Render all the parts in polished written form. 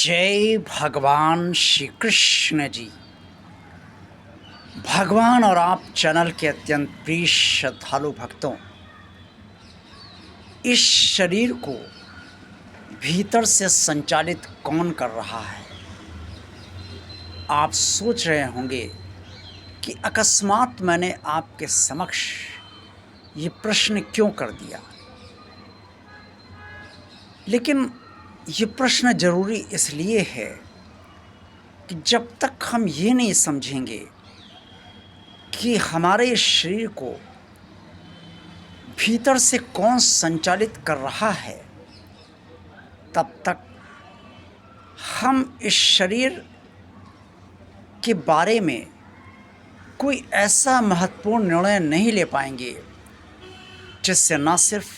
जय भगवान श्री कृष्ण जी। भगवान और आप चैनल के अत्यंत प्रिय श्रद्धालु भक्तों, इस शरीर को भीतर से संचालित कौन कर रहा है? आप सोच रहे होंगे कि अकस्मात मैंने आपके समक्ष ये प्रश्न क्यों कर दिया। लेकिन ये प्रश्न जरूरी इसलिए है कि जब तक हम ये नहीं समझेंगे कि हमारे शरीर को भीतर से कौन संचालित कर रहा है, तब तक हम इस शरीर के बारे में कोई ऐसा महत्वपूर्ण निर्णय नहीं ले पाएंगे जिससे न सिर्फ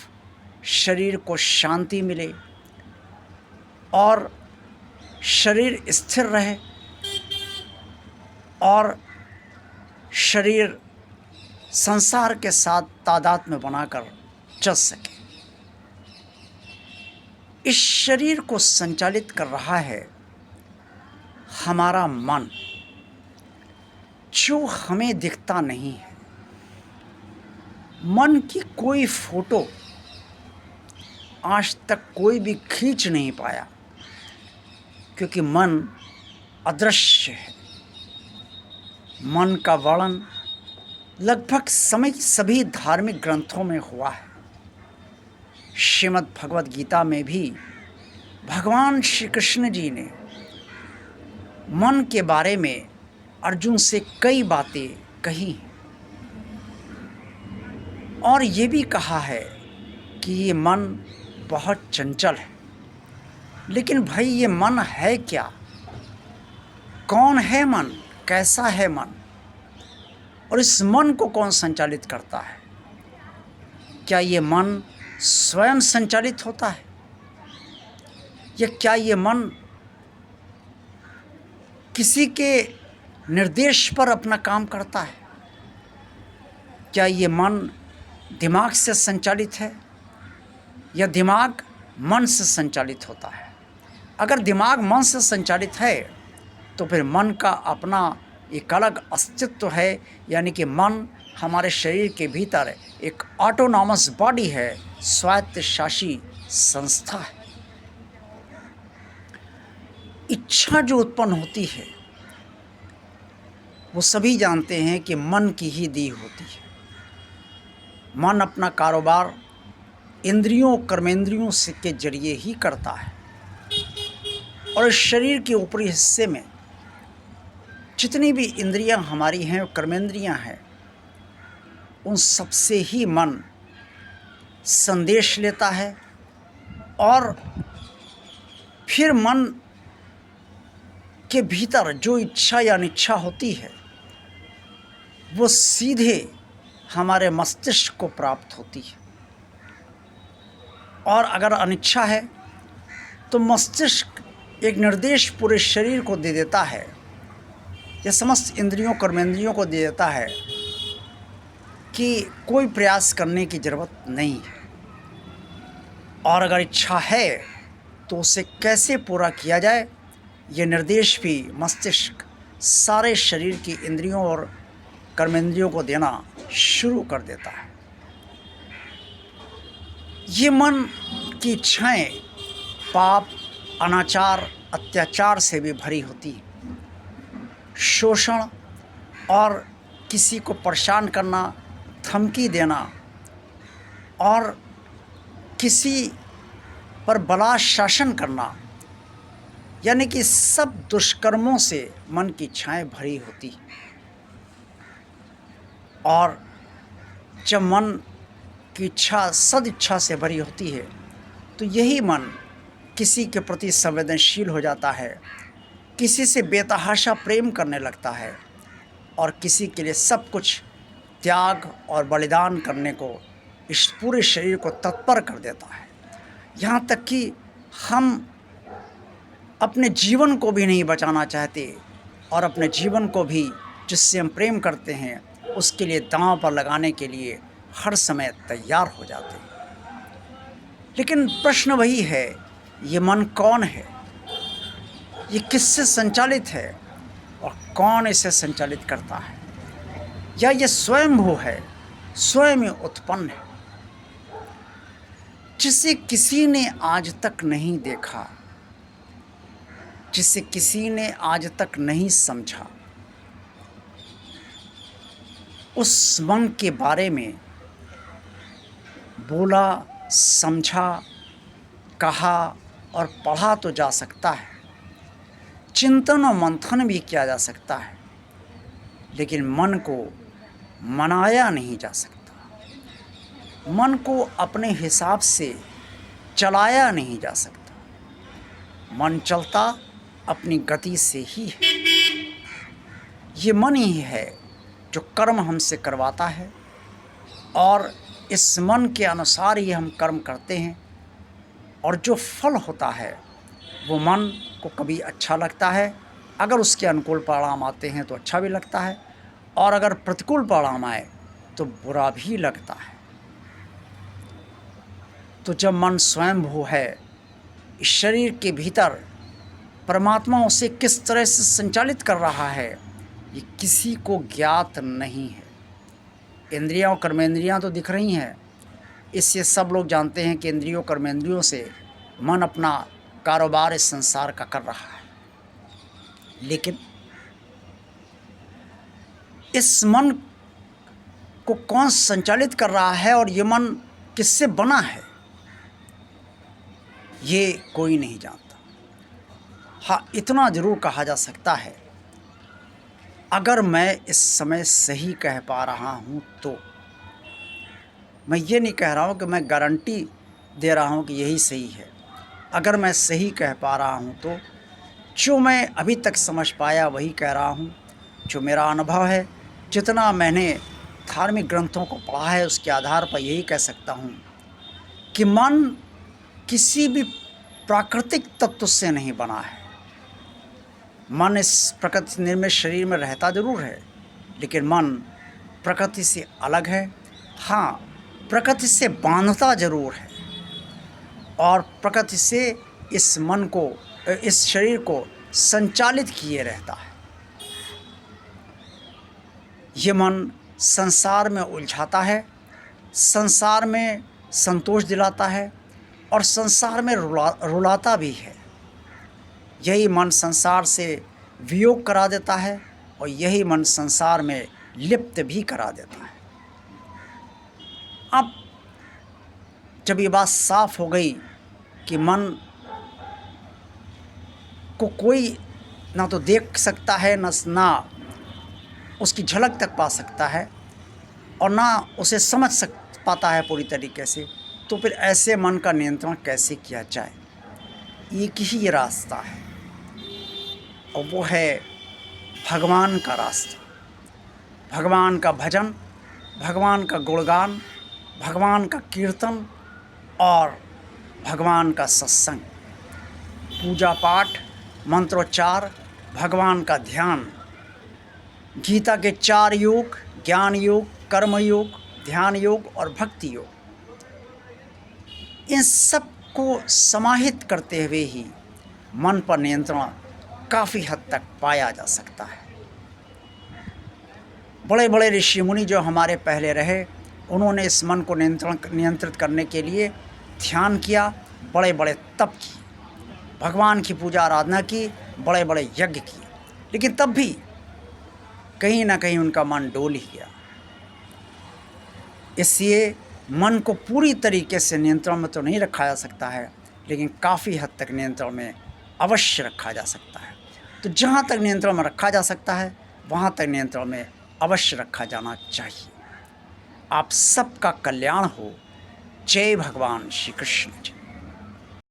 शरीर को शांति मिले और शरीर स्थिर रहे और शरीर संसार के साथ तादाद में बनाकर चल सके। इस शरीर को संचालित कर रहा है हमारा मन, जो हमें दिखता नहीं है। मन की कोई फोटो आज तक कोई भी खींच नहीं पाया, क्योंकि मन अदृश्य है। मन का वर्णन लगभग सभी धार्मिक ग्रंथों में हुआ है। श्रीमद् भगवद गीता में भी भगवान श्री कृष्ण जी ने मन के बारे में अर्जुन से कई बातें कही हैं और ये भी कहा है कि ये मन बहुत चंचल है। लेकिन भाई, ये मन है क्या? कौन है मन? कैसा है मन? और इस मन को कौन संचालित करता है? क्या ये मन स्वयं संचालित होता है, या क्या ये मन किसी के निर्देश पर अपना काम करता है? क्या ये मन दिमाग से संचालित है या दिमाग मन से संचालित होता है? अगर दिमाग मन से संचालित है तो फिर मन का अपना एक अलग अस्तित्व है, यानी कि मन हमारे शरीर के भीतर एक ऑटोनॉमस बॉडी है, स्वायत्त शासी संस्था है। इच्छा जो उत्पन्न होती है वो सभी जानते हैं कि मन की ही दी होती है। मन अपना कारोबार इंद्रियों कर्मेंद्रियों से के जरिए ही करता है और इस शरीर के ऊपरी हिस्से में जितनी भी इंद्रियां हमारी हैं, कर्मेंद्रियां हैं, उन सबसे ही मन संदेश लेता है और फिर मन के भीतर जो इच्छा या अनिच्छा होती है वो सीधे हमारे मस्तिष्क को प्राप्त होती है। और अगर अनिच्छा है तो मस्तिष्क एक निर्देश पूरे शरीर को दे देता है, या समस्त इंद्रियों कर्मेंद्रियों को दे देता है कि कोई प्रयास करने की ज़रूरत नहीं है। और अगर इच्छा है तो उसे कैसे पूरा किया जाए, ये निर्देश भी मस्तिष्क सारे शरीर की इंद्रियों और कर्मेंद्रियों को देना शुरू कर देता है। ये मन की इच्छाएं पाप, अनाचार, अत्याचार से भी भरी होती है। शोषण और किसी को परेशान करना, धमकी देना और किसी पर बला शासन करना, यानी कि सब दुष्कर्मों से मन की इच्छाएं भरी होती हैं। और जब मन की इच्छा सदिच्छा से भरी होती है तो यही मन किसी के प्रति संवेदनशील हो जाता है, किसी से बेतहाशा प्रेम करने लगता है और किसी के लिए सब कुछ त्याग और बलिदान करने को इस पूरे शरीर को तत्पर कर देता है। यहाँ तक कि हम अपने जीवन को भी नहीं बचाना चाहते और अपने जीवन को भी जिससे हम प्रेम करते हैं उसके लिए दांव पर लगाने के लिए हर समय तैयार हो जाते हैं। लेकिन प्रश्न वही है, ये मन कौन है? ये किससे संचालित है और कौन इसे संचालित करता है, या ये स्वयंभू है, स्वयं उत्पन्न है, जिसे किसी ने आज तक नहीं देखा, जिसे किसी ने आज तक नहीं समझा। उस मन के बारे में बोला, समझा, कहा और पढ़ा तो जा सकता है, चिंतन और मंथन भी किया जा सकता है, लेकिन मन को मनाया नहीं जा सकता, मन को अपने हिसाब से चलाया नहीं जा सकता। मन चलता अपनी गति से ही है। ये मन ही है जो कर्म हमसे करवाता है, और इस मन के अनुसार ही हम कर्म करते हैं, और जो फल होता है वो मन को कभी अच्छा लगता है, अगर उसके अनुकूल परिणाम आते हैं तो अच्छा भी लगता है, और अगर प्रतिकूल परिणाम आए तो बुरा भी लगता है। तो जब मन स्वयंभू है, इस शरीर के भीतर परमात्मा उसे किस तरह से संचालित कर रहा है, ये किसी को ज्ञात नहीं है। इंद्रियां और कर्मेंद्रियां तो दिख रही हैं, इससे सब लोग जानते हैं कि इंद्रियों कर्मेंद्रियों से मन अपना कारोबार इस संसार का कर रहा है, लेकिन इस मन को कौन संचालित कर रहा है और ये मन किससे बना है, ये कोई नहीं जानता। हाँ, इतना ज़रूर कहा जा सकता है, अगर मैं इस समय सही कह पा रहा हूँ तो, मैं ये नहीं कह रहा हूँ कि मैं गारंटी दे रहा हूँ कि यही सही है, अगर मैं सही कह पा रहा हूँ तो जो मैं अभी तक समझ पाया वही कह रहा हूँ, जो मेरा अनुभव है, जितना मैंने धार्मिक ग्रंथों को पढ़ा है उसके आधार पर यही कह सकता हूँ कि मन किसी भी प्राकृतिक तत्व से नहीं बना है। मन इस प्रकृति निर्मित शरीर में रहता जरूर है, लेकिन मन प्रकृति से अलग है। हाँ, प्रकृति से बांधता जरूर है, और प्रकृति से इस मन को, इस शरीर को संचालित किए रहता है। ये मन संसार में उलझाता है, संसार में संतोष दिलाता है, और संसार में रुलाता भी है। यही मन संसार से वियोग करा देता है, और यही मन संसार में लिप्त भी करा देता है। अब जब ये बात साफ हो गई कि मन को कोई ना तो देख सकता है, ना उसकी झलक तक पा सकता है, और ना उसे समझ पाता है पूरी तरीके से, तो फिर ऐसे मन का नियंत्रण कैसे किया जाए? एक ही रास्ता है, और वो है भगवान का रास्ता। भगवान का भजन, भगवान का गुणगान, भगवान का कीर्तन और भगवान का सत्संग, पूजा पाठ, मंत्रोच्चार, भगवान का ध्यान। गीता के 4 योग, ज्ञान योग, कर्म योग, ध्यान योग और भक्ति योग, इन सब को समाहित करते हुए ही मन पर नियंत्रण काफ़ी हद तक पाया जा सकता है। बड़े बड़े ऋषि मुनि जो हमारे पहले रहे, उन्होंने इस मन को नियंत्रित करने के लिए ध्यान किया, बड़े बड़े तप किए, भगवान की पूजा आराधना की, बड़े बड़े यज्ञ किए, लेकिन तब भी कहीं ना कहीं उनका मन डोल ही गया। इसलिए मन को पूरी तरीके से नियंत्रण में तो नहीं रखा जा सकता है, लेकिन काफ़ी हद तक नियंत्रण में अवश्य रखा जा सकता है। तो जहाँ तक नियंत्रण में रखा जा सकता है, वहाँ तक नियंत्रण में अवश्य रखा जाना चाहिए। आप सबका कल्याण हो। जय भगवान श्री कृष्ण जी।